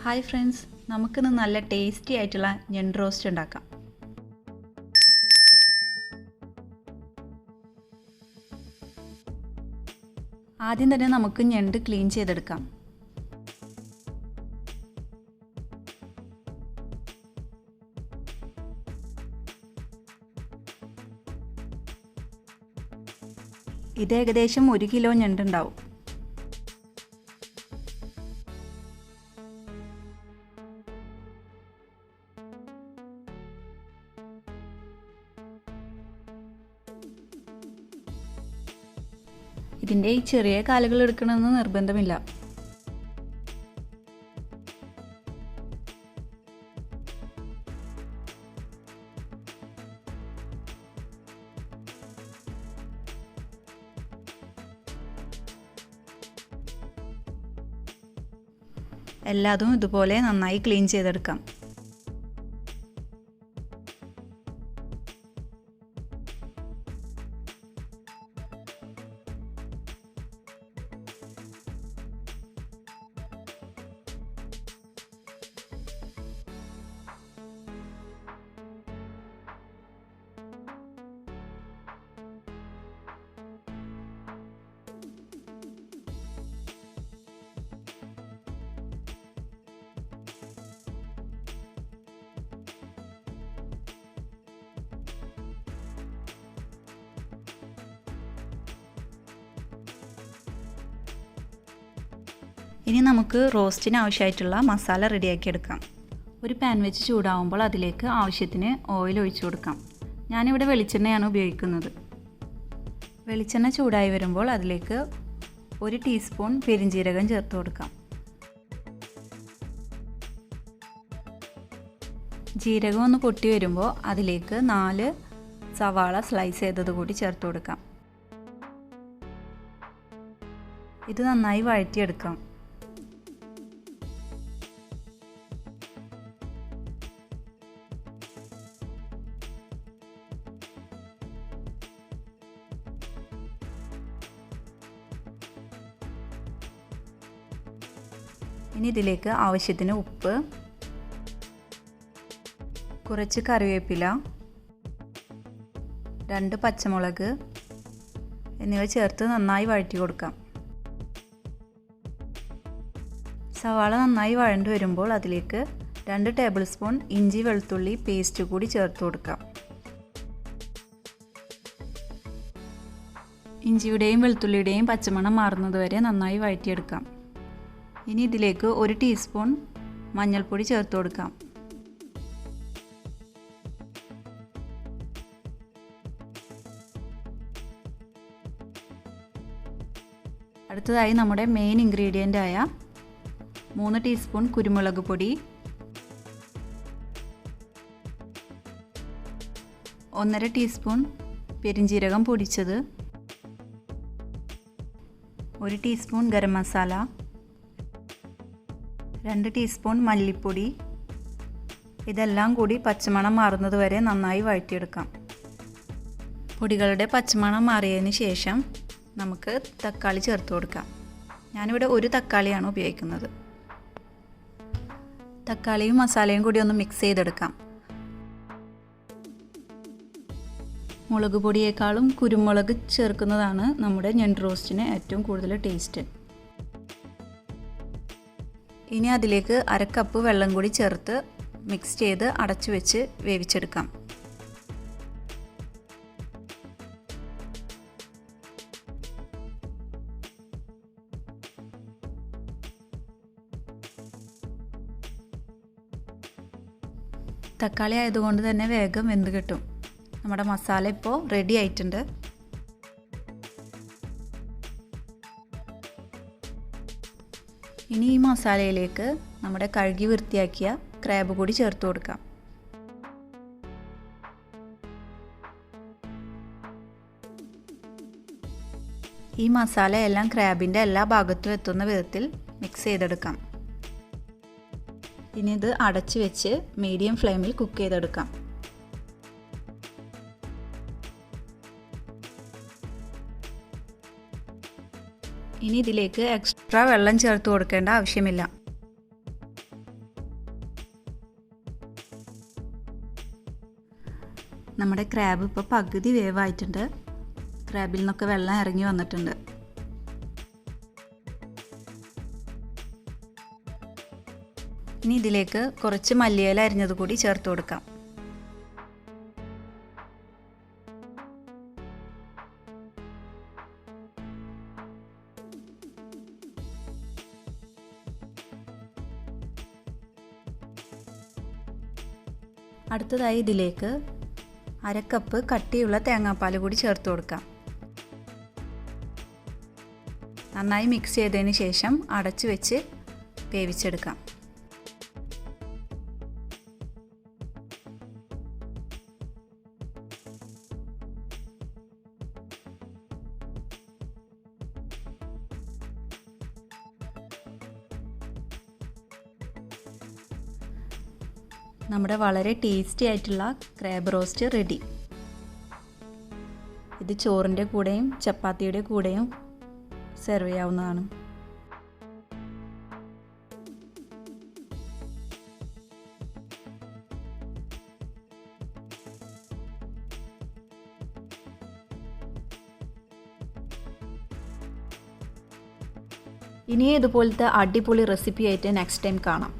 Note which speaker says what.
Speaker 1: Hi friends, നമുക്കിന്ന് നല്ല tasty ആയിട്ടുള്ള ഞണ്ട് റോസ്റ്റ് ഉണ്ടാക്കാം. ആദ്യം തന്നെ നമുക്ക് ഞണ്ട് ക്ലീൻ ചെയ്തെടുക്കാം. ഇത് ഏകദേശം 1 കിലോ ഞണ്ടുണ്ടാവും. ഇതിൻ്റെ ഈ ചെറിയ കാലുകൾ എടുക്കണമെന്ന് നിർബന്ധമില്ല. എല്ലാതും ഇതുപോലെ നന്നായി ക്ലീൻ ചെയ്തെടുക്കാം. ഇനി നമുക്ക് റോസ്റ്റിന് ആവശ്യമായിട്ടുള്ള മസാല റെഡിയാക്കി എടുക്കാം. ഒരു പാൻ വെച്ച് ചൂടാവുമ്പോൾ അതിലേക്ക് ആവശ്യത്തിന് ഓയിൽ ഒഴിച്ചു കൊടുക്കാം. ഞാനിവിടെ വെളിച്ചെണ്ണയാണ് ഉപയോഗിക്കുന്നത്. വെളിച്ചെണ്ണ ചൂടായി വരുമ്പോൾ അതിലേക്ക് 1 ടീസ്പൂൺ പെരിഞ്ജീരകം ചേർത്ത് കൊടുക്കാം. ജീരകം ഒന്ന് പൊട്ടി വരുമ്പോൾ അതിലേക്ക് 4 സവാള സ്ലൈസ് ചെയ്തത് കൂടി ചേർത്ത് കൊടുക്കാം. ഇത് നന്നായി വഴറ്റിയെടുക്കാം. ഇനി ഇതിലേക്ക് ആവശ്യത്തിന് ഉപ്പ്, കുറച്ച് കറിവേപ്പില, 2 പച്ചമുളക് എന്നിവ ചേർത്ത് നന്നായി വഴറ്റി കൊടുക്കാം. സവാള നന്നായി വഴണ്ടു വരുമ്പോൾ അതിലേക്ക് 2 ടേബിൾ സ്പൂൺ ഇഞ്ചി വെളുത്തുള്ളി പേസ്റ്റ് കൂടി ചേർത്ത് കൊടുക്കാം. ഇഞ്ചിയുടെയും വെളുത്തുള്ളിയുടെയും പച്ചമണം മാറുന്നതുവരെ നന്നായി വഴറ്റിയെടുക്കാം. ഇനി ഇതിലേക്ക് 1 ടീസ്പൂൺ മഞ്ഞൾപ്പൊടി ചേർത്ത് കൊടുക്കാം. അടുത്തതായി നമ്മുടെ മെയിൻ ഇൻഗ്രീഡിയൻ്റ് ആയ 3 ടീസ്പൂൺ കുരുമുളക് പൊടി, 1.5 ടീസ്പൂൺ പെരിഞ്ജീരകം പൊടിച്ചത്, 1 ടീസ്പൂൺ ഗരം മസാല, 2 ടീസ്പൂൺ മല്ലിപ്പൊടി, ഇതെല്ലാം കൂടി പച്ചമണം മാറുന്നത് വരെ നന്നായി വഴറ്റിയെടുക്കാം. പൊടികളുടെ പച്ചമണം മാറിയതിന് ശേഷം നമുക്ക് തക്കാളി ചേർത്ത് കൊടുക്കാം. ഞാനിവിടെ 1 തക്കാളിയാണ് ഉപയോഗിക്കുന്നത്. തക്കാളിയും മസാലയും കൂടി ഒന്ന് മിക്സ് ചെയ്തെടുക്കാം. മുളക് പൊടിയേക്കാളും കുരുമുളക് ചേർക്കുന്നതാണ് നമ്മുടെ ഞണ്ട് റോസ്റ്റിന് ഏറ്റവും കൂടുതൽ ടേസ്റ്റ്. ഇനി അതിലേക്ക് 1/2 കപ്പ് വെള്ളം കൂടി ചേർത്ത് മിക്സ് ചെയ്ത് അടച്ചു വെച്ച് വേവിച്ചെടുക്കാം. തക്കാളി ആയതുകൊണ്ട് തന്നെ വേഗം വെന്ത് കിട്ടും. നമ്മുടെ മസാല ഇപ്പോൾ റെഡി ആയിട്ടുണ്ട്. ഇനി ഈ മസാലയിലേക്ക് നമ്മുടെ കഴുകി വൃത്തിയാക്കിയ ക്രാബ് കൂടി ചേർത്ത് കൊടുക്കാം. ഈ മസാല എല്ലാം ക്രാബിൻ്റെ എല്ലാ ഭാഗത്തും എത്തുന്ന വിധത്തിൽ മിക്സ് ചെയ്തെടുക്കാം. ഇനി ഇത് അടച്ചു വെച്ച് മീഡിയം ഫ്ലെയിമിൽ കുക്ക് ചെയ്തെടുക്കാം. ഇനി ഇതിലേക്ക് എക്സ്ട്രാ വെള്ളം ചേർത്ത് കൊടുക്കേണ്ട ആവശ്യമില്ല. നമ്മുടെ ക്രാബ് ഇപ്പോൾ പകുതി വേവായിട്ടുണ്ട്. ക്രാബിൽ നിന്നൊക്കെ വെള്ളം ഇറങ്ങി വന്നിട്ടുണ്ട്. ഇനി ഇതിലേക്ക് കുറച്ച് മല്ലിയില അരിഞ്ഞത് കൂടി ചേർത്ത് കൊടുക്കാം. അടുത്തതായി ഇതിലേക്ക് 1/2 കപ്പ് കട്ടിയുള്ള തേങ്ങാപ്പാൽ കൂടി ചേർത്ത് കൊടുക്കാം. നന്നായി മിക്സ് ചെയ്തതിന് ശേഷം അടച്ചു വെച്ച് വേവിച്ചെടുക്കാം. നമ്മുടെ വളരെ ടേസ്റ്റി ആയിട്ടുള്ള ക്രാബ് റോസ്റ്റ് റെഡി. ഇത് ചോറിൻ്റെ കൂടെയും ചപ്പാത്തിയുടെ കൂടെയും സെർവ് ചെയ്യാവുന്നതാണ്. ഇനി ഇതുപോലത്തെ അടിപൊളി റെസിപ്പി ആയിട്ട് നെക്സ്റ്റ് ടൈം കാണാം.